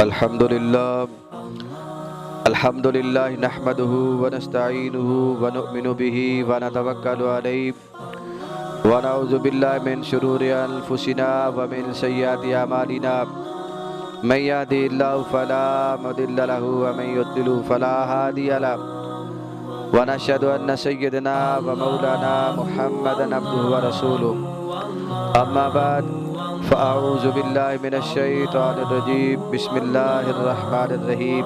الحمدللہ نحمده ونستعینه ونؤمن به ونتوکل علیہ ونعوذ باللہ من شرور انفسنا ومن سیئات اعمالنا من یهده اللہ فلا مضل له ومن یضلل فلا ہادی له ونشهد ان سیدنا ومولانا محمدا عبده ورسوله اما بعد فاعوذ باللہ من الشیطان الرجیم بسم اللہ الرحمن الرحیم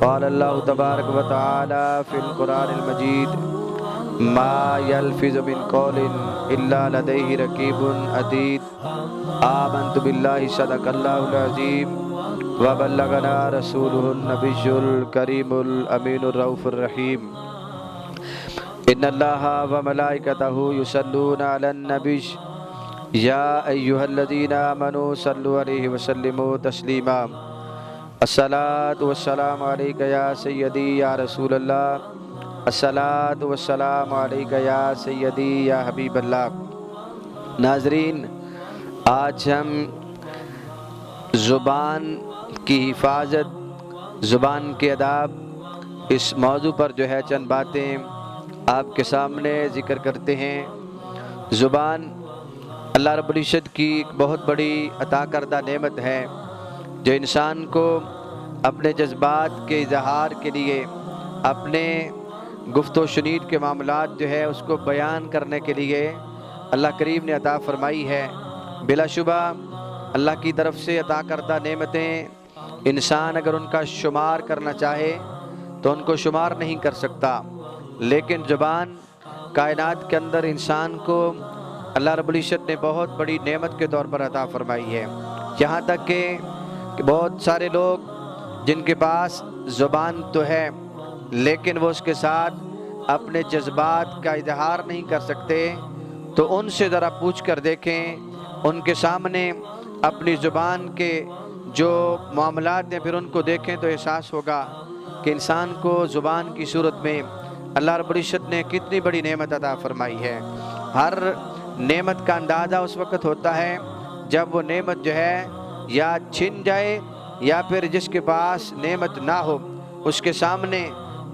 قال اللہ تبارک و تعالی فی القرآن المجید ما یلفظ من قول الا لدیہ رقیب عتید آمنت باللہ صدق اللہ العظیم وبلغنا رسولہ النبی الکریم الامین الرؤوف الرحیم ان اللہ وملائکتہ یصلون علی النبی یا ایہا الذین آمنوا صلوا علیہ وسلموا تسلیما الصلاۃ والسلام علیک یا سیدی یا رسول اللہ الصلاۃ والسلام علیک یا سیدی یا حبیب اللہ۔ ناظرین، آج ہم زبان کی حفاظت، زبان کے آداب، اس موضوع پر جو ہے چند باتیں آپ کے سامنے ذکر کرتے ہیں۔ زبان اللہ رب العزت کی ایک بہت بڑی عطا کردہ نعمت ہے جو انسان کو اپنے جذبات کے اظہار کے لیے، اپنے گفت و شنید کے معاملات جو ہے اس کو بیان کرنے کے لیے اللہ کریم نے عطا فرمائی ہے۔ بلا شبہ اللہ کی طرف سے عطا کردہ نعمتیں انسان اگر ان کا شمار کرنا چاہے تو ان کو شمار نہیں کر سکتا، لیکن زبان کائنات کے اندر انسان کو اللہ رب العزت نے بہت بڑی نعمت کے طور پر عطا فرمائی ہے۔ یہاں تک کہ بہت سارے لوگ جن کے پاس زبان تو ہے لیکن وہ اس کے ساتھ اپنے جذبات کا اظہار نہیں کر سکتے، تو ان سے ذرا پوچھ کر دیکھیں، ان کے سامنے اپنی زبان کے جو معاملات ہیں پھر ان کو دیکھیں تو احساس ہوگا کہ انسان کو زبان کی صورت میں اللہ رب العزت نے کتنی بڑی نعمت عطا فرمائی ہے۔ ہر نعمت کا اندازہ اس وقت ہوتا ہے جب وہ نعمت جو ہے یا چھن جائے یا پھر جس کے پاس نعمت نہ ہو اس کے سامنے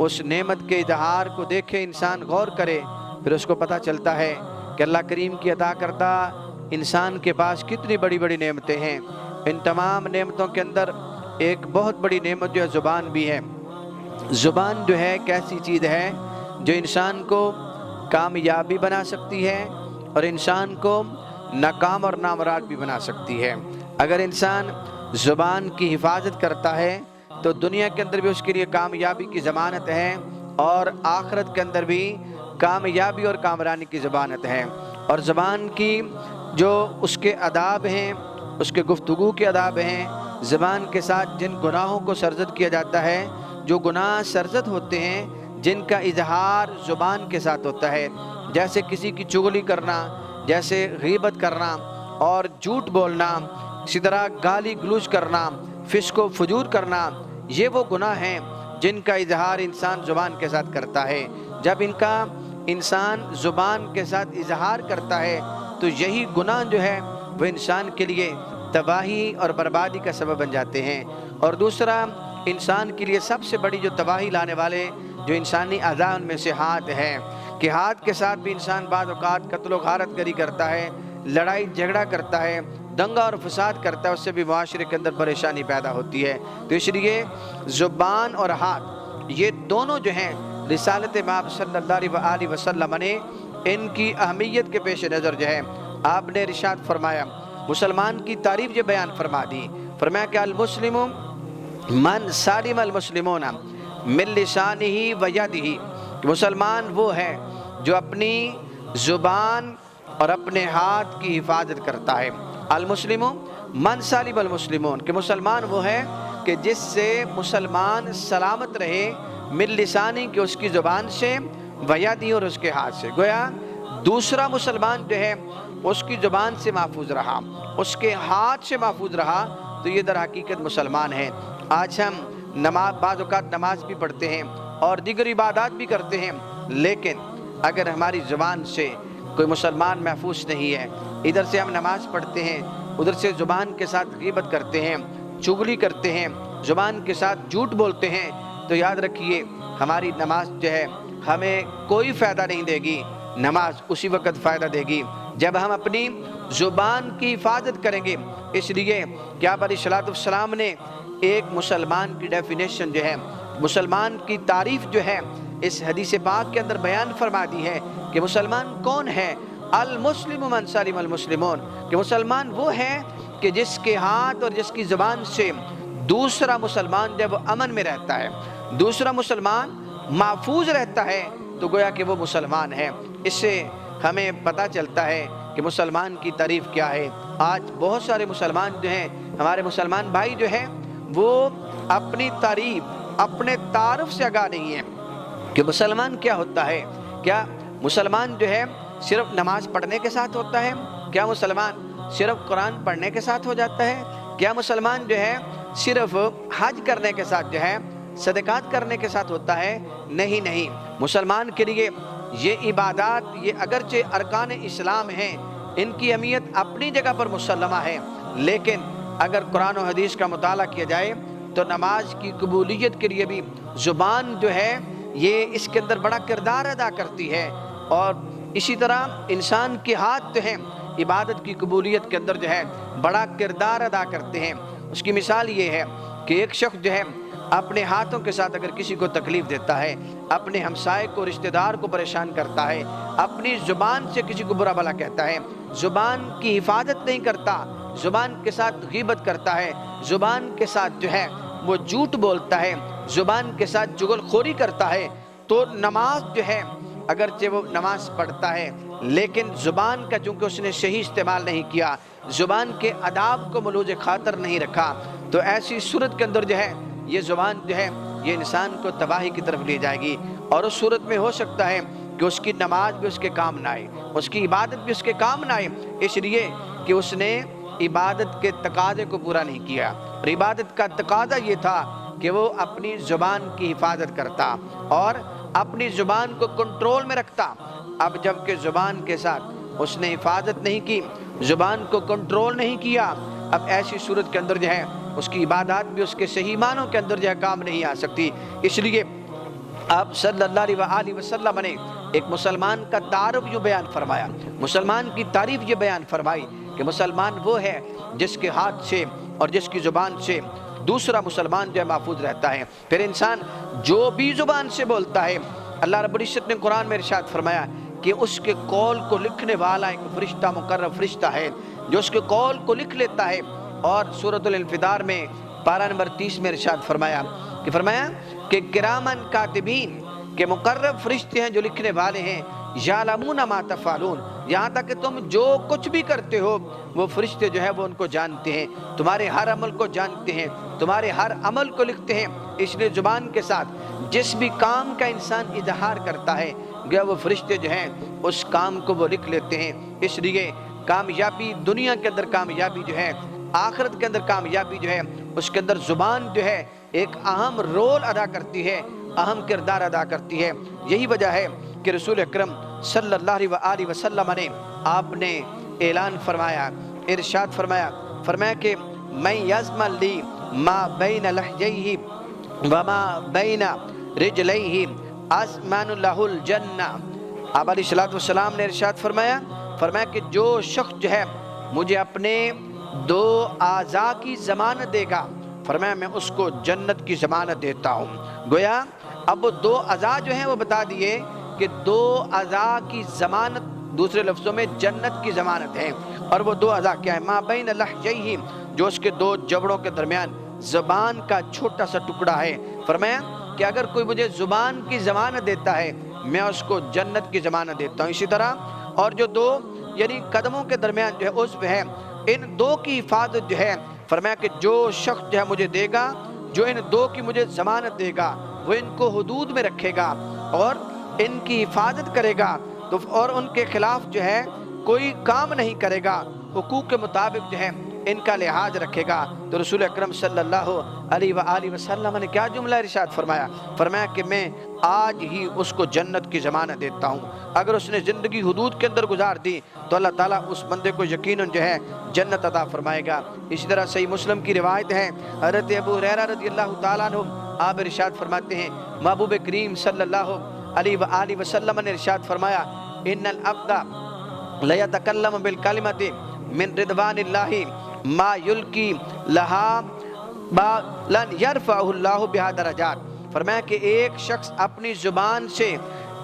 اس نعمت کے اظہار کو دیکھے، انسان غور کرے، پھر اس کو پتہ چلتا ہے کہ اللہ کریم کی عطا کردہ انسان کے پاس کتنی بڑی بڑی نعمتیں ہیں۔ ان تمام نعمتوں کے اندر ایک بہت بڑی نعمت جو ہے زبان بھی ہے۔ زبان جو ہے ایک ایسی چیز ہے جو انسان کو کامیابی بنا سکتی ہے اور انسان کو ناکام اور نامراد بھی بنا سکتی ہے۔ اگر انسان زبان کی حفاظت کرتا ہے تو دنیا کے اندر بھی اس کے لیے کامیابی کی ضمانت ہے اور آخرت کے اندر بھی کامیابی اور کامرانی کی ضمانت ہے۔ اور زبان کی جو اس کے آداب ہیں، اس کے گفتگو کے آداب ہیں، زبان کے ساتھ جن گناہوں کو سرزد کیا جاتا ہے، جو گناہ سرزد ہوتے ہیں جن کا اظہار زبان کے ساتھ ہوتا ہے، جیسے کسی کی چغلی کرنا، جیسے غیبت کرنا اور جھوٹ بولنا، اسی طرح گالی گلوچ کرنا، فسق و فجور کرنا، یہ وہ گناہ ہیں جن کا اظہار انسان زبان کے ساتھ کرتا ہے۔ جب ان کا انسان زبان کے ساتھ اظہار کرتا ہے تو یہی گناہ جو ہے وہ انسان کے لیے تباہی اور بربادی کا سبب بن جاتے ہیں۔ اور دوسرا، انسان کے لیے سب سے بڑی جو تباہی لانے والے جو انسانی اعضاء ان میں سے ہاتھ ہے، کہ ہاتھ کے ساتھ بھی انسان بعض اوقات قتل و غارت گری کرتا ہے، لڑائی جھگڑا کرتا ہے، دنگا اور فساد کرتا ہے، اس سے بھی معاشرے کے اندر پریشانی پیدا ہوتی ہے۔ تو اس لیے زبان اور ہاتھ یہ دونوں جو ہیں رسالت مآب صلی اللہ علیہ وسلم نے ان کی اہمیت کے پیش نظر جو ہے آپ نے ارشاد فرمایا، مسلمان کی تعریف یہ بیان فرما دی، فرمایا کہ المسلم من سالم المسلمون من لسانہ و یدہ، کہ مسلمان وہ ہے جو اپنی زبان اور اپنے ہاتھ کی حفاظت کرتا ہے۔ المسلم من سالم المسلمون، کہ مسلمان وہ ہے کہ جس سے مسلمان سلامت رہے، من لسانی، کہ اس کی زبان سے، و یدہ، اور اس کے ہاتھ سے۔ گویا دوسرا مسلمان جو ہے اس کی زبان سے محفوظ رہا، اس کے ہاتھ سے محفوظ رہا، تو یہ در حقیقت مسلمان ہے۔ آج ہم بعض اوقات نماز بھی پڑھتے ہیں اور دیگر عبادات بھی کرتے ہیں، لیکن اگر ہماری زبان سے کوئی مسلمان محفوظ نہیں ہے، ادھر سے ہم نماز پڑھتے ہیں، ادھر سے زبان کے ساتھ غیبت کرتے ہیں، چغلی کرتے ہیں، زبان کے ساتھ جھوٹ بولتے ہیں، تو یاد رکھیے ہماری نماز جو ہے ہمیں کوئی فائدہ نہیں دے گی۔ نماز اسی وقت فائدہ دے گی جب ہم اپنی زبان کی حفاظت کریں گے۔ اس لیے کہ آپ علیہ الصلوۃ والسلام نے ایک مسلمان کی ڈیفینیشن جو ہے، مسلمان کی تعریف جو ہے اس حدیث پاک کے اندر بیان فرما دی ہے کہ مسلمان کون ہے؟ المسلم من سلم المسلمون، کہ مسلمان وہ ہے کہ جس کے ہاتھ اور جس کی زبان سے دوسرا مسلمان جب امن میں رہتا ہے، دوسرا مسلمان محفوظ رہتا ہے، تو گویا کہ وہ مسلمان ہے۔ اس سے ہمیں پتہ چلتا ہے کہ مسلمان کی تعریف کیا ہے۔ آج بہت سارے مسلمان جو ہیں، ہمارے مسلمان بھائی جو ہیں، وہ اپنی تعریف، اپنے تعارف سے آگاہ نہیں ہیں کہ مسلمان کیا ہوتا ہے۔ کیا مسلمان جو ہے صرف نماز پڑھنے کے ساتھ ہوتا ہے؟ کیا مسلمان صرف قرآن پڑھنے کے ساتھ ہو جاتا ہے؟ کیا مسلمان جو ہے صرف حج کرنے کے ساتھ جو ہے صدقات کرنے کے ساتھ ہوتا ہے؟ نہیں نہیں، مسلمان کے لیے یہ عبادات، یہ اگرچہ ارکان اسلام ہیں، ان کی اہمیت اپنی جگہ پر مسلمہ ہے، لیکن اگر قرآن و حدیث کا مطالعہ کیا جائے تو نماز کی قبولیت کے لیے بھی زبان جو ہے یہ اس کے اندر بڑا کردار ادا کرتی ہے، اور اسی طرح انسان کے ہاتھ جو ہیں عبادت کی قبولیت کے اندر جو ہے بڑا کردار ادا کرتے ہیں۔ اس کی مثال یہ ہے کہ ایک شخص جو ہے اپنے ہاتھوں کے ساتھ اگر کسی کو تکلیف دیتا ہے، اپنے ہمسائے کو، رشتہ دار کو پریشان کرتا ہے، اپنی زبان سے کسی کو برا بھلا کہتا ہے، زبان کی حفاظت نہیں کرتا، زبان کے ساتھ غیبت کرتا ہے، زبان کے ساتھ جو ہے وہ جھوٹ بولتا ہے، زبان کے ساتھ چغل خوری کرتا ہے، تو نماز جو ہے اگرچہ وہ نماز پڑھتا ہے لیکن زبان کا چونکہ اس نے صحیح استعمال نہیں کیا، زبان کے آداب کو ملوز خاطر نہیں رکھا، تو ایسی صورت کے اندر جو ہے یہ زبان جو ہے یہ انسان کو تباہی کی طرف لے جائے گی، اور اس صورت میں ہو سکتا ہے کہ اس کی نماز بھی اس کے کام نہ آئے، اس کی عبادت بھی اس کے کام نہ آئے، اس لیے کہ اس نے عبادت کے تقاضے کو پورا نہیں کیا۔ اور عبادت کا تقاضا یہ تھا کہ وہ اپنی زبان کی حفاظت کرتا اور اپنی زبان کو کنٹرول میں رکھتا۔ اب جب کہ زبان کے ساتھ اس نے حفاظت نہیں کی، زبان کو کنٹرول نہیں کیا، اب ایسی صورت کے اندر جو ہے اس کی عبادات بھی اس کے صحیح معنوں کے اندر جو ہے کام نہیں آ سکتی۔ اس لیے آپ صلی اللہ علیہ وسلم نے ایک مسلمان کا تعارف یوں بیان فرمایا، مسلمان کی تعریف یہ بیان فرمائی کہ مسلمان وہ ہے جس کے ہاتھ سے اور جس کی زبان سے دوسرا مسلمان جو ہے محفوظ رہتا ہے۔ پھر انسان جو بھی زبان سے بولتا ہے، اللہ رب العزت نے قرآن میں ارشاد فرمایا کہ اس کے قول کو لکھنے والا ایک فرشتہ، مقرب فرشتہ ہے جو اس کے قول کو لکھ لیتا ہے۔ اور سورۃ الانفطار میں پارہ نمبر 30 میں ارشاد فرمایا کہ کرامن کاتبین، کہ مقرب فرشتے ہیں جو لکھنے والے ہیں، یعلمون ما تفعلون، یہاں تک کہ تم جو کچھ بھی کرتے ہو وہ فرشتے جو ہے وہ ان کو جانتے ہیں، تمہارے ہر عمل کو جانتے ہیں، تمہارے ہر عمل کو لکھتے ہیں۔ اس لیے زبان کے ساتھ جس بھی کام کا انسان اظہار کرتا ہے گیا وہ فرشتے جو ہیں اس کام کو وہ لکھ لیتے ہیں۔ اس لیے کامیابی، دنیا کے اندر کامیابی جو ہے، آخرت کے اندر کامیابی جو ہے، اس کے اندر زبان جو ہے ایک اہم رول ادا کرتی ہے، اہم کردار ادا کرتی ہے۔ یہی وجہ ہے کہ رسول اکرم صلی اللہ علیہ وسلم نے آپ نے اعلان فرمایا، ارشاد فرمایا کہ میں یضمن لی ما بین لحیہ وما بین رجلیہ اضمن لہ الجنہ۔ آپ علیہ السلام نے ارشاد فرمایا کہ جو شخص جو ہے مجھے اپنے دو اعضاء کی ضمانت دے گا، فرمایا میں اس کو جنت کی ضمانت دیتا ہوں۔ گویا اب وہ دو اعضاء جو ہیں وہ بتا دیے کہ دو اعضاء کی ضمانت، دوسرے لفظوں میں جنت کی ضمانت ہے، اور وہ دو اعضاء کیا ہے؟ ما بین لحیہ، جو اس کے دو جبڑوں کے درمیان زبان کا چھوٹا سا ٹکڑا ہے۔ فرمایا کہ اگر کوئی مجھے زبان کی ضمانت دیتا ہے میں اس کو جنت کی ضمانت دیتا ہوں۔ اسی طرح اور جو دو یعنی قدموں کے درمیان جو ہے عضو ہے، ان دو کی حفاظت جو ہے، فرمایا کہ جو شخص جو ہے مجھے دے گا، جو ان دو کی مجھے ضمانت دے گا، وہ ان کو حدود میں رکھے گا اور ان کی حفاظت کرے گا، اور ان کے خلاف جو ہے کوئی کام نہیں کرے گا، حقوق کے مطابق جو ہے ان کا لحاظ رکھے گا۔ تو رسول اکرم صلی اللہ علیہ وآلہ وسلم نے کیا جملہ ارشاد فرمایا؟ فرمایا کہ میں آج ہی اس کو جنت کی ضمانت دیتا ہوں۔ اگر اس نے زندگی حدود کے اندر گزار دی تو اللہ تعالیٰ اس بندے کو یقیناً جو ہے جنت عطا فرمائے گا۔ اسی طرح صحیح مسلم کی روایت ہے، حضرت ابو ہریرہ رضی اللہ تعالیٰ عنہ آپ ارشاد فرماتے ہیں، محبوب کریم صلی اللہ علیہ وآلہ وسلم نے ارشاد فرمایا، ان العبد لیتکلم بالکلمۃ من رضوان اللہ ما یلقی لہا لن یرفعہ اللہ بہا درجات۔ فرمایا کہ ایک شخص اپنی زبان سے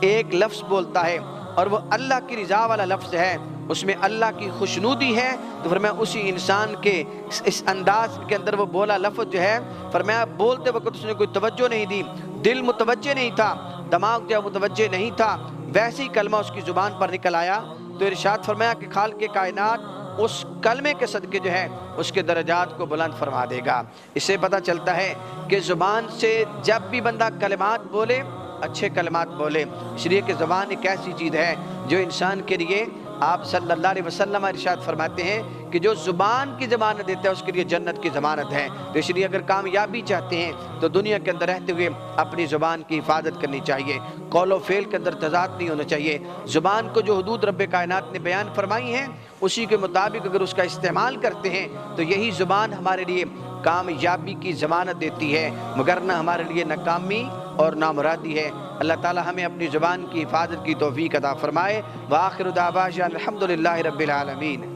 ایک لفظ بولتا ہے اور وہ اللہ کی رضا والا لفظ ہے، اس میں اللہ کی خوشنودی ہے، تو فرمایا اسی انسان کے اس انداز کے اندر وہ بولا لفظ جو ہے، فرمایا بولتے وقت اس نے کوئی توجہ نہیں دی، دل متوجہ نہیں تھا، دماغ جو متوجہ نہیں تھا، ویسے ہی کلمہ اس کی زبان پر نکل آیا، تو ارشاد فرمایا کہ خالق کائنات اس کلمے کے صدقے جو ہے اس کے درجات کو بلند فرما دے گا۔ اس سے پتہ چلتا ہے کہ زبان سے جب بھی بندہ کلمات بولے، اچھے کلمات بولے، اس لیے کہ زبان ایک ایسی چیز ہے جو انسان کے لیے، آپ صلی اللہ علیہ وسلم ارشاد فرماتے ہیں کہ جو زبان کی ضمانت دیتا ہے اس کے لیے جنت کی ضمانت ہے۔ تو اس لیے اگر کامیابی چاہتے ہیں تو دنیا کے اندر رہتے ہوئے اپنی زبان کی حفاظت کرنی چاہیے، قول و فعل کے اندر تضاد نہیں ہونا چاہیے۔ زبان کو جو حدود رب کائنات نے بیان فرمائی ہیں اسی کے مطابق اگر اس کا استعمال کرتے ہیں تو یہی زبان ہمارے لیے کامیابی کی ضمانت دیتی ہے، مگر نہ ہمارے لیے ناکامی اور نامرادی ہے۔ اللہ تعالی ہمیں اپنی زبان کی حفاظت کی توفیق عطا فرمائے۔ وآخر دعوانا الحمدللہ رب العالمین۔